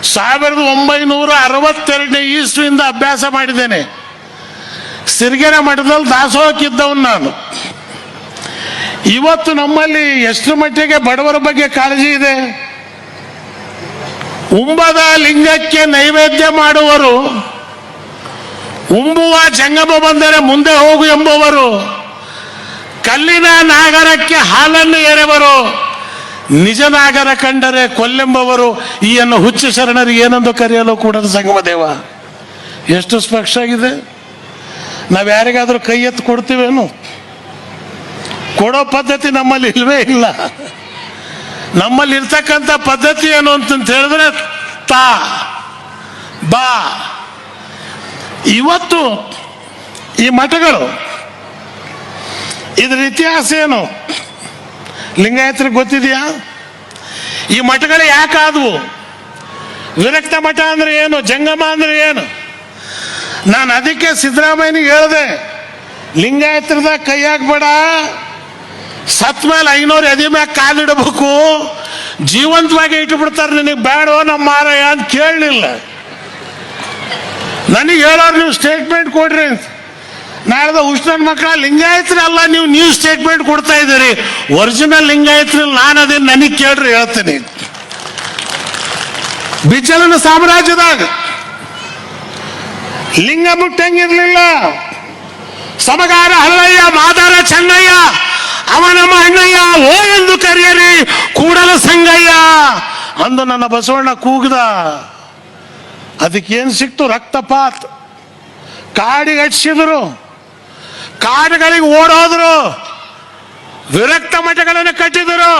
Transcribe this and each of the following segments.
1962ನೇ ಇಸ್ವಿಯಿಂದ ಅಭ್ಯಾಸ ಮಾಡಿದ್ದೇನೆ. ಸಿರಿಗೆರೆ ಮಠದಲ್ಲಿ ದಾಸೋಹಕ್ಕಿದ್ದವನು ನಾನು. ಇವತ್ತು ನಮ್ಮಲ್ಲಿ ಎಷ್ಟು ಮಟ್ಟಿಗೆ ಬಡವರ ಬಗ್ಗೆ ಕಾಳಜಿ ಇದೆ. ಉಂಬದ ಲಿಂಗಕ್ಕೆ ನೈವೇದ್ಯ ಮಾಡುವರು, ಉಂಬುವ ಜಂಗಮ ಬಂದರೆ ಮುಂದೆ ಹೋಗು ಎಂಬುವರು, ಕಲ್ಲಿನ ನಾಗರಕ್ಕೆ ಹಾಲನ್ನು ಎರೆವರು, ನಿಜ ನಾಗರ ಕಂಡರೆ ಕೊಲ್ಲೆಂಬವರು, ಈ ಅನ್ನು ಹುಚ್ಚ ಶರಣರಿಗೆ ಏನೆಂದು ಕರೆಯಲು ಕೂಡ ಸಂಗಮ ದೇವ. ಎಷ್ಟು ಸ್ಪಷ್ಟ ಆಗಿದೆ. ನಾವು ಯಾರಿಗಾದ್ರೂ ಕೈ ಎತ್ತು ಕೊಡ್ತೀವೇನು? ಕೊಡೋ ಪದ್ಧತಿ ನಮ್ಮಲ್ಲಿ ಇಲ್ವೇ ಇಲ್ಲ. ನಮ್ಮಲ್ಲಿ ಇರ್ತಕ್ಕಂಥ ಪದ್ಧತಿ ಏನು ಅಂತ ಹೇಳಿದ್ರೆ ತಾ ಬಾ. ಇವತ್ತು ಈ ಮಠಗಳು, ಇದ್ರ ಇತಿಹಾಸ ಏನು ಲಿಂಗಾಯತರಿಗೆ ಗೊತ್ತಿದೆಯಾ? ಈ ಮಠಗಳು ಯಾಕಾದವು? ವಿರಕ್ತ ಮಠ ಅಂದ್ರೆ ಏನು, ಜಂಗಮ ಅಂದ್ರೆ ಏನು? ನಾನು ಅದಕ್ಕೆ ಸಿದ್ದರಾಮಯ್ಯನಿಗೆ ಹೇಳಿದೆ, ಲಿಂಗಾಯತರದ ಕೈ ಹಾಕ್ಬೇಡ, ಸತ್ ಮೇಲೆ 500 ಎದೆ ಮ್ಯಾಗ ಕಾಲಿಡಬೇಕು, ಜೀವಂತವಾಗಿ ಇಟ್ಬಿಡ್ತಾರೆ, ನಿನಗೆ ಬೇಡೋ ನಮ್ಮ ಮಾರಾಯ ಅಂತ ಕೇಳಲಿಲ್ಲ. ನನಗೆ ಹೇಳೋರು ನೀವು ಸ್ಟೇಟ್ಮೆಂಟ್ ಕೊಡ್ರಿ ಅಂತ. ನಾಳೆ ಉಷ್ಣನ್ ಮಕ್ಕಳ ಲಿಂಗಾಯತರಲ್ಲ, ನೀವು ಸ್ಟೇಟ್ಮೆಂಟ್ ಕೊಡ್ತಾ ಇದ್ದೀರಿ. ಒರಿಜಿನಲ್ ಲಿಂಗಾಯತರಲ್ಲಿ ನಾನು ಅದೇ, ನನಗೆ ಕೇಳ್ರಿ ಹೇಳ್ತೀನಿ. ಬಿಜ್ಜಳನ ಸಾಮ್ರಾಜ್ಯದಾಗ ಲಿಂಗ ಮುಟ್ಟಂಗಿರ್ಲಿಲ್ಲ. ಸಮಗಾರ ಹಲ್ಲಯ್ಯ, ಮಾದಾರ ಚೆನ್ನಯ್ಯ, ಅವನಮ್ಮ ಅಣ್ಣಯ್ಯ, ಓ ಎಂದು ಕರೆಯರಿ ಕೂಡಲ ಸಂಗಯ್ಯ ಅಂದು ನನ್ನ ಬಸವಣ್ಣ ಕೂಗ್ದ. ಅದಕ್ಕೇನು ಸಿಕ್ತು? ರಕ್ತಪಾತ್. ಕಾಡಿಗೆ ಹಚ್ಚಿದ್ರು, ಕಾಡುಗಳಿಗೆ ಓಡೋದ್ರು, ವಿರಕ್ತ ಮಠಗಳನ್ನು ಕಟ್ಟಿದರು.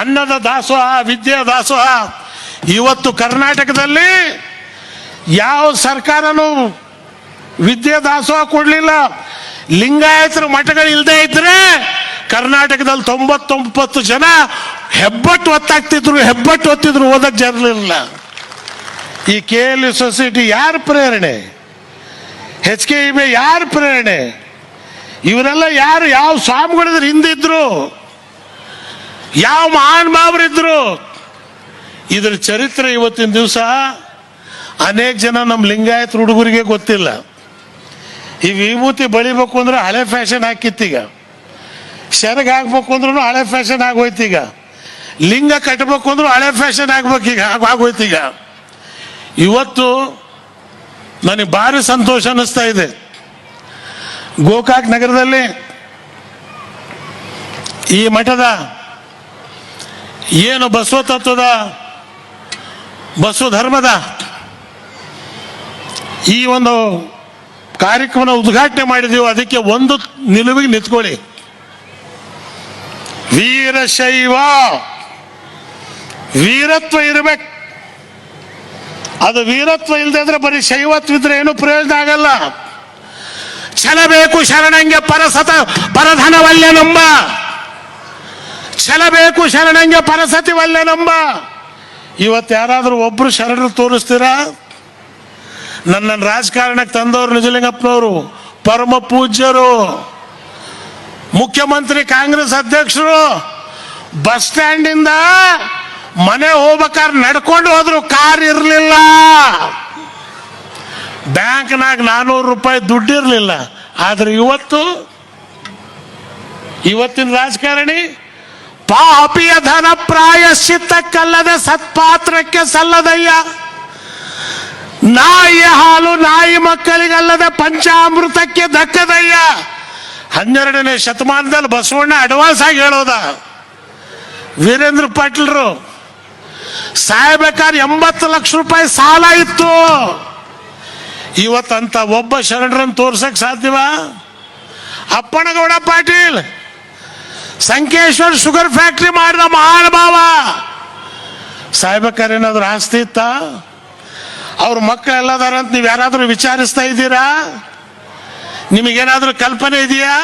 ಅನ್ನದ ದಾಸೋಹ, ವಿದ್ಯೆ ದಾಸೋಹ. ಇವತ್ತು ಕರ್ನಾಟಕದಲ್ಲಿ ಯಾವ ಸರ್ಕಾರನೂ ವಿದ್ಯೆ ದಾಸೋಹ ಕೊಡಲಿಲ್ಲ. ಲಿಂಗಾಯತರ ಮಠಗಳು ಇಲ್ಲದೆ ಇದ್ರೆ ಕರ್ನಾಟಕದಲ್ಲಿ 99 ಜನ ಹೆಬ್ಬಟ್ಟು ಒತ್ತಿದ್ರು, ಓದಕ್ಕೆ ಜರಲಿಲ್ಲ. ಈ KL ಸೊಸೈಟಿ ಯಾರ ಪ್ರೇರಣೆ? HKIB ಯಾರ ಪ್ರೇರಣೆ? ಇವರೆಲ್ಲ ಯಾರು? ಯಾವ ಸ್ವಾಮಿಗಳಿದ್ರು ಹಿಂದಿದ್ರು? ಯಾವ ಮಹಾನ್ ಭಾವರಿದ್ರು? ಇದ್ರ ಚರಿತ್ರೆ ಇವತ್ತಿನ ದಿವಸ ಅನೇಕ ಜನ ನಮ್ಮ ಲಿಂಗಾಯತ ಹುಡುಗರಿಗೆ ಗೊತ್ತಿಲ್ಲ. ಈ ವಿಭೂತಿ ಬಳಿಬೇಕು ಅಂದ್ರೆ ಹಳೆ ಫ್ಯಾಷನ್ ಹಾಕಿತ್ತೀಗ, ಶರಗ್ ಹಾಕ್ಬೇಕು ಅಂದ್ರೂ ಹಳೆ ಫ್ಯಾಷನ್ ಆಗೋಯ್ತೀಗ, ಲಿಂಗ ಕಟ್ಟಬೇಕು ಅಂದ್ರೂ ಹಳೆ ಫ್ಯಾಷನ್ ಆಗ್ಬೇಕೀಗ, ಆಗೋಯ್ತೀಗ. ಇವತ್ತು ನನಗೆ ಭಾರಿ ಸಂತೋಷ ಅನ್ನಿಸ್ತಾ ಇದೆ. ಗೋಕಾಕ್ ನಗರದಲ್ಲಿ ಈ ಮಠದ ಏನು ಬಸವ ತತ್ವದ, ಬಸವ ಧರ್ಮದ ಈ ಒಂದು ಕಾರ್ಯಕ್ರಮ ಉದ್ಘಾಟನೆ ಮಾಡಿದೀವಿ. ಅದಕ್ಕೆ ಒಂದು ನಿಲುವಿಗೆ ನಿಂತ್ಕೊಳ್ಳಿ. ವೀರಶೈವ, ವೀರತ್ವ ಇರಬೇಕು. ಅದು ವೀರತ್ವ ಇಲ್ಲದೆ ಇದ್ರೆ ಬರೀ ಶೈವತ್ವ ಇದ್ರೆ ಏನು ಪ್ರಯೋಜನ ಆಗಲ್ಲ. ಛಲ ಬೇಕು ಶರಣಂಗೆ ಪರಧನ ವಲ್ಯನಂಬ, ಛಲ ಬೇಕು ಶರಣಂಗೆ ಪರಸತಿ ವಲ್ಯನಂಬ. ಇವತ್ತು ಯಾರಾದ್ರೂ ಒಬ್ರು ಶರಣರು ತೋರಿಸ್ತೀರಾ? ನನ್ನ ರಾಜಕಾರಣಕ್ಕೆ ತಂದವರು ನಿಜಲಿಂಗಪ್ಪನವರು, ಪರಮ ಪೂಜ್ಯರು, ಮುಖ್ಯಮಂತ್ರಿ, ಕಾಂಗ್ರೆಸ್ ಅಧ್ಯಕ್ಷರು. ಬಸ್ ಸ್ಟ್ಯಾಂಡಿಂದ ಮನೆ ಹೋಗ್ಬೇಕಾದ್ರೆ ನಡ್ಕೊಂಡು ಹೋದ್ರು, ಕಾರ್ ಇರಲಿಲ್ಲ. ಬ್ಯಾಂಕ್ನಾಗ 400 ರೂಪಾಯಿ ದುಡ್ಡಿರಲಿಲ್ಲ. ಆದ್ರೆ ಇವತ್ತಿನ ರಾಜಕಾರಣಿ ಪಾಪಿಯ ಧನ ಪ್ರಾಯಶ್ಚಿತ್ತಕ್ಕಲ್ಲದೆ ಸತ್ಪಾತ್ರಕ್ಕೆ ಸಲ್ಲದಯ್ಯ. ನಾಯಿಯ ಹಾಲು ನಾಯಿ ಮಕ್ಕಳಿಗಲ್ಲದೆ ಪಂಚಾಮೃತಕ್ಕೆ ದಕ್ಕದಯ್ಯ. 12ನೇ ಶತಮಾನದಲ್ಲಿ ಬಸವಣ್ಣ ಅಡ್ವಾನ್ಸ್ ಆಗಿ ಹೇಳೋದ. ವೀರೇಂದ್ರ ಪಾಟೀಲ್ರು ಸಾಯ್ಬೇಕಾದ್ರೆ 80 ಲಕ್ಷ ರೂಪಾಯಿ ಸಾಲ ಇತ್ತು. ಇವತ್ತಂತ ಒಬ್ಬ ಶರಣರನ್ನು ತೋರ್ಸಕ್ ಸಾಧ್ಯವಾ? ಅಪ್ಪನಗೌಡ ಪಾಟೀಲ್ ಸಂಕೇಶ್ವರ್ ಶುಗರ್ ಫ್ಯಾಕ್ಟ್ರಿ ಮಾಡಿದ ಮಹಾನುಭಾವ. ಸಾಯ್ಬೇಕಾದ್ರೆ ಏನಾದ್ರು ಆಸ್ತಿ ಇತ್ತ? ಅವ್ರ ಮಕ್ಕಳೆಲ್ಲದಾರ ಅಂತ ನೀವು ಯಾರಾದ್ರೂ ವಿಚಾರಿಸ್ತಾ ಇದ್ದೀರಾ? ನಿಮಗೇನಾದ್ರೂ ಕಲ್ಪನೆ ಇದೆಯಾ?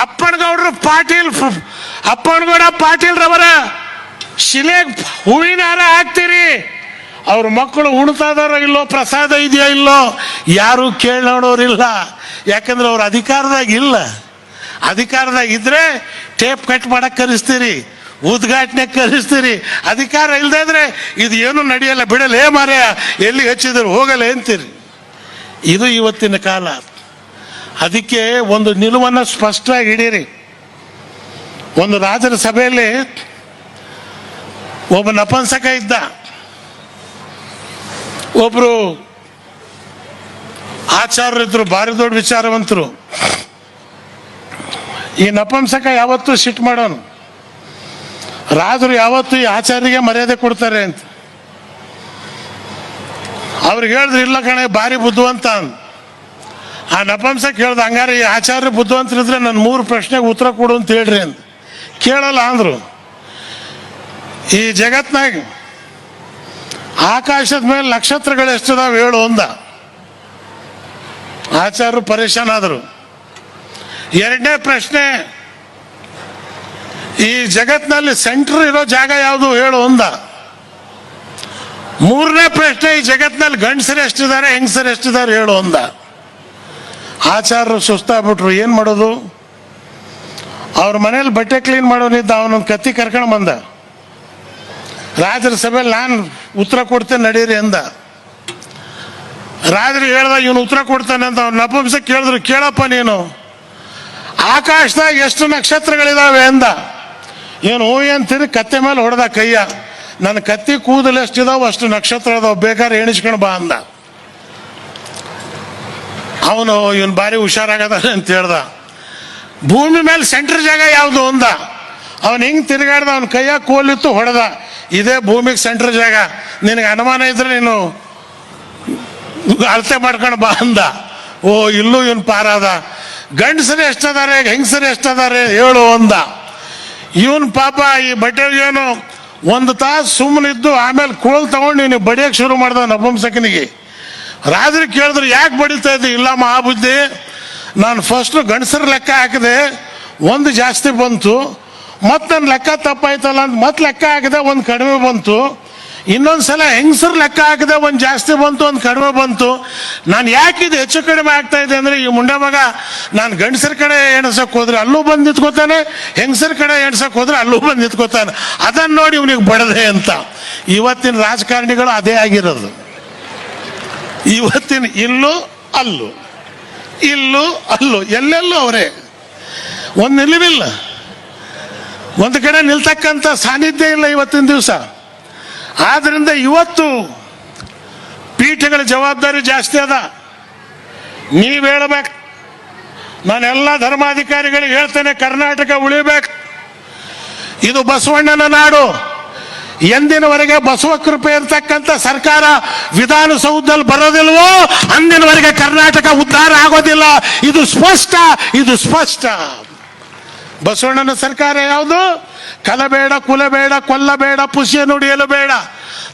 ಅಪ್ಪನಗೌಡ ಪಾಟೀಲ್ರವರ ಶಿಲೆಗೆ ಹೂವಿನ ಹಾರ ಹಾಕ್ತೀರಿ, ಅವ್ರ ಮಕ್ಕಳು ಉಣ್ತಾ ಇದಾರೋ ಇಲ್ಲೋ, ಪ್ರಸಾದ ಇದೆಯೋ ಇಲ್ಲೋ, ಯಾರು ಕೇಳಿ ನೋಡೋರಿಲ್ಲ. ಯಾಕಂದ್ರೆ ಅವ್ರ ಅಧಿಕಾರದಾಗ ಇಲ್ಲ. ಅಧಿಕಾರದಾಗ ಇದ್ರೆ ಟೇಪ್ ಕಟ್ ಮಾಡಕ್ ಕರೆಸ್ತೀರಿ, ಉದ್ಘಾಟನೆ ಕರೆಸ್ತೀರಿ, ಅಧಿಕಾರ ಇಲ್ಲದೆ ಇದ್ರೆ ಇದು ಏನು ನಡೆಯಲ್ಲ, ಬಿಡಲೇ ಮಾರ್ಯ, ಎಲ್ಲಿ ಹಚ್ಚಿದ್ರು ಹೋಗಲ್ಲ ಅಂತೀರಿ. ಇದು ಇವತ್ತಿನ ಕಾಲ. ಅದಕ್ಕೆ ಒಂದು ನಿಲುವನ್ನು ಸ್ಪಷ್ಟವಾಗಿ ಹಿಡೀರಿ. ಒಂದು ರಾಜರ ಸಭೆಯಲ್ಲಿ ಒಬ್ಬ ನಪುಂಸಕ ಇದ್ದ, ಒಬ್ರು ಆಚಾರ್ಯರಿದ್ರು, ಭಾರಿ ದೊಡ್ಡ ವಿಚಾರವಂತರು. ಈ ನಪುಂಸಕ ಯಾವತ್ತೂ ಸಿಟ್ಟು ಮಾಡೋನು, ರಾಜರು ಯಾವತ್ತೂ ಈ ಆಚಾರ್ಯರಿಗೆ ಮರ್ಯಾದೆ ಕೊಡ್ತಾರೆ ಅಂತ. ಅವ್ರಿಗೆ ಹೇಳಿದ್ರು, ಇಲ್ಲ ಕಣೆ ಭಾರಿ ಬುದ್ಧಿವಂತ ಅಂತ. ಆ ನಪುಂಸಕ ಹೇಳ್ದ, ಹಂಗಾರೆ ಈ ಆಚಾರ್ಯ ಬುದ್ಧಿವಂತರಿದ್ರೆ ನನ್ನ 3 ಪ್ರಶ್ನೆಗೆ ಉತ್ತರ ಕೊಡು ಅಂತ ಹೇಳ್ರಿ ಅಂತ. ಕೇಳಲ್ಲ ಅಂದ್ರು. ಈ ಜಗತ್ನಾಗ ಆಕಾಶದ ಮೇಲೆ ನಕ್ಷತ್ರಗಳು ಎಷ್ಟಿದಾವೆ ಹೇಳು ಅಂದ. ಆಚಾರ್ಯರು ಪರೇಶಾನ್ ಆದರು. 2ನೇ ಪ್ರಶ್ನೆ, ಈ ಜಗತ್ನಲ್ಲಿ ಸೆಂಟರ್ ಇರೋ ಜಾಗ ಯಾವುದು ಹೇಳು ಅಂದ. 3ನೇ ಪ್ರಶ್ನೆ, ಈ ಜಗತ್ನಲ್ಲಿ ಗಂಡಸರು ಎಷ್ಟಿದ್ದಾರೆ ಹೆಂಗಸರು ಎಷ್ಟಿದ್ದಾರೆ ಹೇಳು ಅಂದ. ಆಚಾರ್ಯರು ಸುಸ್ತಾಗ್ಬಿಟ್ರು. ಏನು ಮಾಡೋದು? ಅವ್ರ ಮನೇಲಿ ಬಟ್ಟೆ ಕ್ಲೀನ್ ಮಾಡೋನಿದ್ದ, ಅವನೊಂದು ಕತ್ತಿ ಕರ್ಕೊಂಡು ಬಂದ. ರಾಜರ ಸಭೆಯಲ್ಲಿ ನಾನು ಉತ್ತರ ಕೊಡ್ತೇನೆ ನಡೀರಿ ಅಂದ. ರಾಜರು ಹೇಳ್ದ, ಇವನು ಉತ್ತರ ಕೊಡ್ತಾನೆ ಅಂತ. ಅವ್ನು ನಪುಂಸಕ ಕೇಳಿದ್ರು, ಕೇಳಪ್ಪ ನೀನು, ಆಕಾಶದಾಗ ಎಷ್ಟು ನಕ್ಷತ್ರಗಳಿದಾವೆ ಅಂದ. ಏನು ಅಂತೀರಿ? ಕತ್ತೆ ಮೇಲೆ ಹೊಡೆದ ಕೈಯ. ನನ್ನ ಕತ್ತಿ ಕೂದಲು ಎಷ್ಟಿದಾವೆ ಅಷ್ಟು ನಕ್ಷತ್ರ ಅದಾವೆ, ಬೇಕಾದ್ರೆ ಎಣಿಸ್ಕೊಂಡು ಬಾ ಅಂದ. ಅವನು ಇವನು ಭಾರಿ ಹುಷಾರಾಗದ ಅಂತ ಹೇಳ್ದ. ಭೂಮಿ ಮೇಲೆ ಸೆಂಟ್ರ್ ಜಾಗ ಯಾವುದು ಅಂದ. ಅವನು ಹಿಂಗೆ ತಿರುಗಾಡ್ದ, ಅವನ ಕೈಯಾಗ ಕೋಲಿತ್ತು, ಹೊಡೆದ. ಇದೇ ಭೂಮಿಗೆ ಸೆಂಟ್ರ್ ಜಾಗ, ನಿನಗೆ ಅನುಮಾನ ಇದ್ರೆ ನೀನು ಅಳತೆ ಮಾಡ್ಕೊಂಡು ಬಾ ಅಂದ. ಓ, ಇಲ್ಲೂ ಇವನು ಪಾರಾದ. ಗಂಡಸರು ಎಷ್ಟದಾರೆ ಹೆಂಗಸರು ಎಷ್ಟದಾರೆ ಹೇಳು ಅಂದ. ಇವನು ಪಾಪ ಈ ಬಟ್ಟೆಗೇನು 1 ತಾಸು ಸುಮ್ಮನಿದ್ದು ಆಮೇಲೆ ಕೋಲ್ ತಗೊಂಡು ನೀನು ಬಡಿಯಕ್ಕೆ ಶುರು ಮಾಡ್ದ ನಪುಂಸಕನಿಗೆ. ರಾಜರು ಕೇಳಿದ್ರು, ಯಾಕೆ ಬಡಿತಾ ಇದ್ದಿ? ಇಲ್ಲ ಮಹಾಬುದ್ಧಿ, ನಾನು ಫಸ್ಟು ಗಂಡಸರ ಲೆಕ್ಕ ಹಾಕಿದೆ, 1 ಜಾಸ್ತಿ ಬಂತು, ಮತ್ತು ನನ್ನ ಲೆಕ್ಕ ತಪ್ಪಾಯ್ತಲ್ಲ ಅಂತ ಮತ್ತೆ ಲೆಕ್ಕ ಹಾಕಿದೆ, 1 ಕಡಿಮೆ ಬಂತು. ಇನ್ನೊಂದ್ಸಲ ಹೆಂಗಸರು ಲೆಕ್ಕ ಹಾಕಿದೆ, 1 ಜಾಸ್ತಿ ಬಂತು, 1 ಕಡಿಮೆ ಬಂತು. ನಾನು ಯಾಕೆ ಇದು ಹೆಚ್ಚು ಕಡಿಮೆ ಆಗ್ತಾ ಇದೆ ಅಂದರೆ, ಈ ಮುಂಡೆ ಮಗ ನಾನು ಗಂಡಸರ ಕಡೆ ಎಣ್ಸಕ್ಕೆ ಹೋದ್ರೆ ಅಲ್ಲೂ ಬಂದು ನಿಂತ್ಕೋತಾನೆ, ಹೆಂಗಸರ ಕಡೆ ಎಣ್ಸಕ್ಕೆ ಹೋದ್ರೆ ಅಲ್ಲೂ ಬಂದು ನಿಂತ್ಕೋತಾನೆ. ಅದನ್ನು ನೋಡಿ ಇವನಿಗೆ ಬಡದೆ ಅಂತ. ಇವತ್ತಿನ ರಾಜಕಾರಣಿಗಳು ಅದೇ ಆಗಿರೋದು. ಇವತ್ತಿನ ಇಲ್ಲೂ ಅಲ್ಲೂ, ಇಲ್ಲೂ ಅಲ್ಲೂ, ಎಲ್ಲೆಲ್ಲೂ ಅವರೇ. ಒಂದು ನಿಲುವಿಲ್ಲ, ಒಂದು ಕಡೆ ನಿಲ್ತಕ್ಕಂಥ ಸಾನ್ನಿಧ್ಯ ಇಲ್ಲ ಇವತ್ತಿನ ದಿವಸ. ಆದ್ರಿಂದ ಇವತ್ತು ಪೀಠಗಳ ಜವಾಬ್ದಾರಿ ಜಾಸ್ತಿ ಅದ. ನೀವು ಹೇಳ್ಬೇಕು, ನಾನೆಲ್ಲ ಧರ್ಮಾಧಿಕಾರಿಗಳಿಗೆ ಹೇಳ್ತೇನೆ, ಕರ್ನಾಟಕ ಉಳಿಬೇಕು. ಇದು ಬಸವಣ್ಣನ ನಾಡು. ಎಂದಿನವರೆಗೆ ಬಸವ ಕೃಪೆ ಇರ್ತಕ್ಕಂಥ ಸರ್ಕಾರ ವಿಧಾನಸೌಧದಲ್ಲಿ ಬರೋದಿಲ್ವೋ ಅಂದಿನವರೆಗೆ ಕರ್ನಾಟಕ ಉದ್ಧಾರ ಆಗೋದಿಲ್ಲ. ಇದು ಸ್ಪಷ್ಟ, ಇದು ಸ್ಪಷ್ಟ. ಬಸವಣ್ಣನ ಸರ್ಕಾರ ಯಾವುದು? ಕಲಬೇಡ, ಕುಲಬೇಡ, ಕೊಲ್ಲಬೇಡ, ಪುಷ್ಯ ನುಡಿಯಲು ಬೇಡ,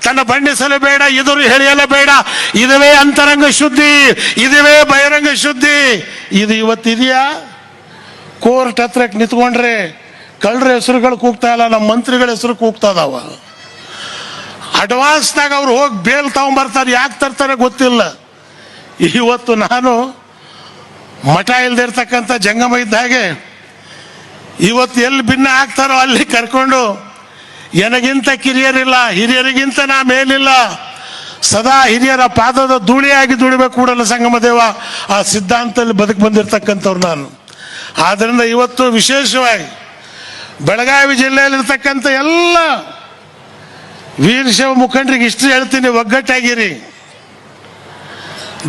ತನ್ನ ಬಣ್ಣಿಸಲು ಬೇಡ, ಎದುರು ಎಳೆಯಲು ಬೇಡ. ಇದುವೇ ಅಂತರಂಗ ಶುದ್ಧಿ, ಇದುವೇ ಬಹಿರಂಗ ಶುದ್ಧಿ. ಇದು ಇವತ್ತಿದೆಯಾ? ಕೋರ್ಟ್ ಹತ್ರಕ್ಕೆ ನಿಂತ್ಕೊಂಡ್ರೆ ಕಳ್ಳರ ಹೆಸರುಗಳು ಕೂಗ್ತಾ ಇಲ್ಲ, ನಮ್ಮ ಮಂತ್ರಿಗಳ ಹೆಸರು ಕೂಗ್ತಾ ಇದಾವ. ಅಡ್ವಾನ್ಸ್ನಾಗ ಅವ್ರು ಹೋಗಿ ಬೇಲ್ ತಗೊಂಬರ್ತಾರೆ. ಯಾಕೆ ತರ್ತಾರೆ ಗೊತ್ತಿಲ್ಲ. ಇವತ್ತು ನಾನು ಮಠ ಇಲ್ದಿರ್ತಕ್ಕಂಥ ಜಂಗಮ ಇದ್ದ ಹಾಗೆ ಇವತ್ತು ಎಲ್ಲಿ ಭಿನ್ನ ಆಗ್ತಾರೋ ಅಲ್ಲಿ ಕರ್ಕೊಂಡು, ನನಗಿಂತ ಕಿರಿಯರಿಲ್ಲ, ಹಿರಿಯರಿಗಿಂತ ನಾ ಮೇಲಿಲ್ಲ, ಸದಾ ಹಿರಿಯರ ಪಾದದ ಧೂಳಿಯಾಗಿ ದುಡಿಬೇಕು ಕೂಡಲ ಸಂಗಮ ದೇವ. ಆ ಸಿದ್ಧಾಂತದಲ್ಲಿ ಬದುಕು ಬಂದಿರತಕ್ಕಂಥವ್ರು ನಾನು. ಆದ್ದರಿಂದ ಇವತ್ತು ವಿಶೇಷವಾಗಿ ಬೆಳಗಾವಿ ಜಿಲ್ಲೆಯಲ್ಲಿರ್ತಕ್ಕಂಥ ಎಲ್ಲ ವೀರಶೈವ ಮುಖಂಡರಿಗೆ ಇಷ್ಟು ಹೇಳ್ತೀನಿ, ಒಗ್ಗಟ್ಟಾಗಿರಿ,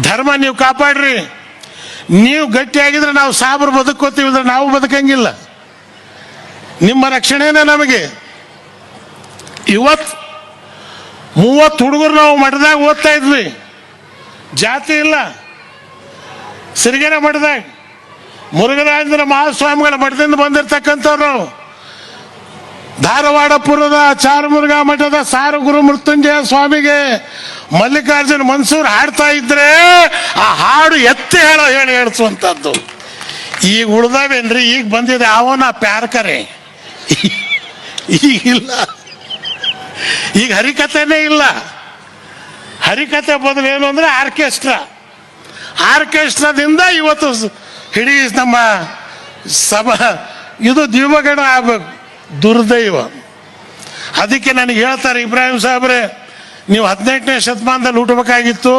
ಧರ್ಮ ನೀವು ಕಾಪಾಡ್ರಿ. ನೀವು ಗಟ್ಟಿಯಾಗಿದ್ರೆ ನಾವು ಸಾಬ್ರು ಬದುಕೋತೀವಿ, ಅಂದ್ರೆ ನಾವು ಬದುಕಂಗಿಲ್ಲ. ನಿಮ್ಮ ರಕ್ಷಣೆನೇ ನಮಗೆ. ಇವತ್ತು 30 ಹುಡುಗರು ನಾವು ಮಠದಾಗ ಓದ್ತಾ ಇದ್ವಿ, ಜಾತಿ ಇಲ್ಲ. ಸಿರಿಗೆರೆ ಮಠದಾಗ ಮುರುಘರಾಜೇಂದ್ರ ಮಹಾಸ್ವಾಮಿಗಳ ಮಠದಿಂದ ಬಂದಿರತಕ್ಕಂಥವ್ರು. ಧಾರವಾಡಪುರದ ಚಾರುಮುರುಘಾ ಮಠದ ಸಾರು ಗುರು ಮೃತ್ಯುಂಜಯ ಸ್ವಾಮಿಗೆ ಮಲ್ಲಿಕಾರ್ಜುನ ಮನ್ಸೂರ್ ಹಾಡ್ತಾ ಇದ್ರೆ ಆ ಹಾಡು ಎತ್ತಿ ಹೇಳಿಸುವಂಥದ್ದು. ಈಗ ಉಳ್ದಾವೇನ್ರಿ? ಈಗ ಬಂದಿದೆ ಅವನ ಪ್ಯಾರ್ಕರೆ, ಈಗಿಲ್ಲ. ಈಗ ಹರಿಕಥೆನೇ ಇಲ್ಲ. ಹರಿಕಥೆ ಬದಲು ಏನು ಅಂದ್ರೆ ಆರ್ಕೆಸ್ಟ್ರಾದಿಂದ ಇವತ್ತು ಇಡೀ ನಮ್ಮ ಸಭಾ ಇದು ದಿವಗಣ ಆಗ್ಬೇಕು. ದುರ್ದೈವ. ಅದಕ್ಕೆ ನನಗೆ ಹೇಳ್ತಾರೆ ಇಬ್ರಾಹಿಂ ಸಾಹೇಬ್ರೆ, ನೀವು 18ನೇ ಶತಮಾನದಲ್ಲಿ ಹುಟ್ಟಬೇಕಾಗಿತ್ತು,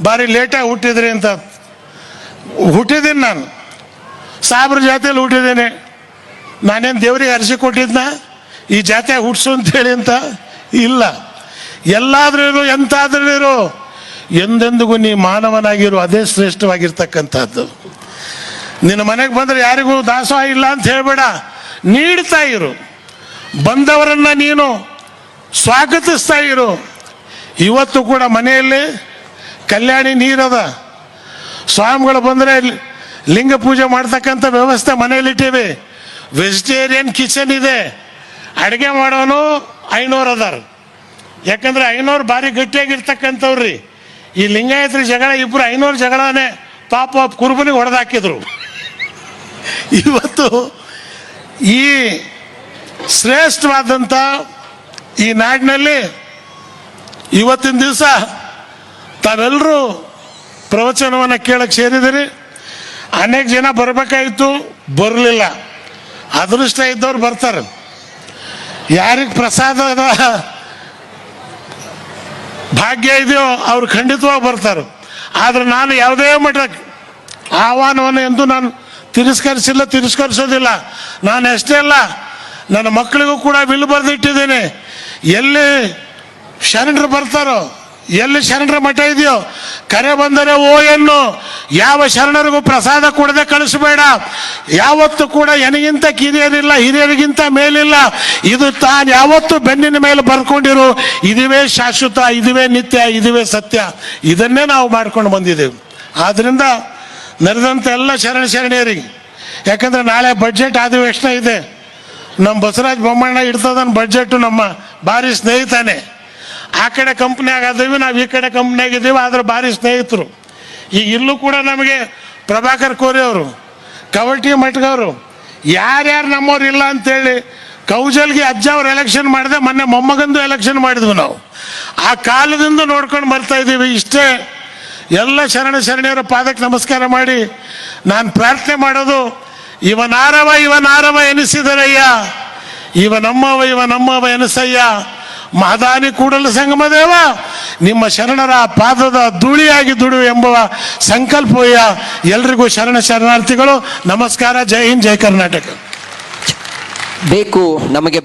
ಭಾರಿ ಲೇಟಾಗಿ ಹುಟ್ಟಿದ್ರಿ ಅಂತ. ಹುಟ್ಟಿದ್ದೀನಿ ನಾನು, ಸಾಹೇಬ್ರ ಜಾತಿಯಲ್ಲಿ ಹುಟ್ಟಿದ್ದೇನೆ. ನಾನೇನು ದೇವ್ರಿಗೆ ಅರಸಿ ಕೊಟ್ಟಿದ್ನ ಈ ಜಾತಿಯಾಗಿ ಹುಟ್ಟಿಸು ಅಂತೇಳಿ ಅಂತ? ಇಲ್ಲ. ಎಲ್ಲಾದ್ರೂ ಎಂತಾದ್ರೂ ಎಂದೆಂದಿಗೂ ನೀ ಮಾನವನಾಗಿರು, ಅದೇ ಶ್ರೇಷ್ಠವಾಗಿರ್ತಕ್ಕಂಥದ್ದು. ನಿನ್ನ ಮನೆಗೆ ಬಂದರೆ ಯಾರಿಗೂ ದಾಸೋಹ ಇಲ್ಲ ಅಂತ ಹೇಳಬೇಡ, ನೀಡ್ತಾ ಇರು. ಬಂದವರನ್ನ ನೀನು ಸ್ವಾಗತಿಸ್ತಾ ಇರು. ಇವತ್ತು ಕೂಡ ಮನೆಯಲ್ಲಿ ಕಲ್ಯಾಣಿ ನೀರದ, ಸ್ವಾಮಿಗಳು ಬಂದರೆ ಲಿಂಗ ಪೂಜೆ ಮಾಡ್ತಕ್ಕಂಥ ವ್ಯವಸ್ಥೆ ಮನೆಯಲ್ಲಿಟ್ಟಿವಿ. ವೆಜಿಟೇರಿಯನ್ ಕಿಚನ್ ಇದೆ. ಅಡುಗೆ ಮಾಡೋನು 500 ಅದಾರ. ಯಾಕಂದ್ರೆ 500 ಭಾರಿ ಗಟ್ಟಿಯಾಗಿರ್ತಕ್ಕಂಥವ್ರಿ. ಈ ಲಿಂಗಾಯತರ ಜಗಳ ಇಬ್ಬರು 500 ಜಗಳನೇ ಪಾಪ ಕುರುಬನಿಗೆ ಹೊಡೆದಾಕಿದ್ರು. ಇವತ್ತು ಈ ಶ್ರೇಷ್ಠವಾದಂಥ ಈ ನಾಡಿನಲ್ಲಿ ಇವತ್ತಿನ ದಿವಸ ತಾವೆಲ್ಲರೂ ಪ್ರವಚನವನ್ನು ಕೇಳಕ್ಕೆ ಸೇರಿದಿರಿ. ಅನೇಕ ಜನ ಬರಬೇಕಾಯಿತು, ಬರಲಿಲ್ಲ. ಅದೃಷ್ಟ ಇದ್ದವ್ರು ಬರ್ತಾರೆ. ಯಾರಿಗೆ ಪ್ರಸಾದದ ಭಾಗ್ಯ ಇದೆಯೋ ಅವ್ರು ಖಂಡಿತವಾಗಿ ಬರ್ತಾರೆ. ಆದರೆ ನಾನು ಯಾವುದೇ ಮಟ್ಟಕ್ಕೆ ಆಹ್ವಾನವನ್ನು ಎಂದು ನಾನು ತಿರಸ್ಕರಿಸೋದಿಲ್ಲ. ನಾನು ಅಷ್ಟೇ ಅಲ್ಲ, ನನ್ನ ಮಕ್ಕಳಿಗೂ ಕೂಡ ಬಿಲ್ ಬರೆದಿಟ್ಟಿದ್ದೇನೆ. ಎಲ್ಲಿ ಶರಣರು ಬರ್ತಾರೋ, ಎಲ್ಲಿ ಶರಣರ ಮಠ ಇದೆಯೋ ಕರೆ ಬಂದರೆ ಓ ಎನ್ನು. ಯಾವ ಶರಣರಿಗೂ ಪ್ರಸಾದ ಕೊಡದೆ ಕಳಿಸಬೇಡ. ಯಾವತ್ತೂ ಕೂಡ ಎನಗಿಂತ ಕಿರಿಯರಿಲ್ಲ, ಹಿರಿಯರಿಗಿಂತ ಮೇಲಿಲ್ಲ. ಇದು ತಾನು ಯಾವತ್ತೂ ಬೆನ್ನಿನ ಮೇಲೆ ಬರ್ಕೊಂಡಿರು. ಇದುವೇ ಶಾಶ್ವತ, ಇದುವೇ ನಿತ್ಯ, ಇದುವೇ ಸತ್ಯ. ಇದನ್ನೇ ನಾವು ಮಾಡ್ಕೊಂಡು ಬಂದಿದ್ದೇವೆ. ಆದ್ದರಿಂದ ನಡೆದಂಥ ಎಲ್ಲ ಶರಣೆಯರಿಗೆ, ಯಾಕಂದ್ರೆ ನಾಳೆ ಬಡ್ಜೆಟ್ ಅಧಿವೇಶನ ಇದೆ. ನಮ್ಮ ಬಸವರಾಜ ಬೊಮ್ಮಣ್ಣ ಇಡ್ತದನ್ನ ಬಡ್ಜೆಟ್ಟು ನಮ್ಮ ಭಾರಿ ಸ್ನೇಹಿತನೇ. ಆ ಕಡೆ ಕಂಪ್ನಿಯಾಗ ಅದೀವಿ, ನಾವು ಈ ಕಡೆ ಕಂಪ್ನಿಯಾಗಿದ್ದೀವಿ, ಆದ್ರೆ ಭಾರಿ ಸ್ನೇಹಿತರು. ಈಗ ಇಲ್ಲೂ ಕೂಡ ನಮಗೆ ಪ್ರಭಾಕರ್ ಕೋರಿ ಅವರು, ಕವಟಿ ಮಠಗವರು, ಯಾರ್ಯಾರು ನಮ್ಮವ್ರು ಇಲ್ಲ ಅಂತೇಳಿ ಕೌಜಲ್ಗೆ ಅಜ್ಜ ಅವ್ರು ಎಲೆಕ್ಷನ್ ಮಾಡಿದೆ. ಮೊನ್ನೆ ಮೊಮ್ಮಗಂದು ಎಲೆಕ್ಷನ್ ಮಾಡಿದ್ವಿ ನಾವು. ಆ ಕಾಲದಿಂದ ನೋಡ್ಕೊಂಡು ಬರ್ತಾ ಇದ್ದೀವಿ. ಇಷ್ಟೇ ಎಲ್ಲ ಶರಣೆಯರ ಪಾದಕ್ಕೆ ನಮಸ್ಕಾರ ಮಾಡಿ ನಾನು ಪ್ರಾರ್ಥನೆ ಮಾಡೋದು, ಇವನಾರವ ಎನಿಸಿದರಯ್ಯ, ಇವ ನಮ್ಮವ ಎನಿಸಯ್ಯ. ಮಹದಾನಿ ಕೂಡಲ ಸಂಗಮ ದೇವ, ನಿಮ್ಮ ಶರಣರ ಪಾದದ ಧೂಳಿಯಾಗಿ ದುಡು ಎಂಬುವ ಸಂಕಲ್ಪವಯ್ಯ. ಎಲ್ರಿಗೂ ಶರಣಾರ್ಥಿಗಳು ನಮಸ್ಕಾರ. ಜೈ ಹಿಂದ್, ಜೈ ಕರ್ನಾಟಕ. ಬೇಕು ನಮಗೆ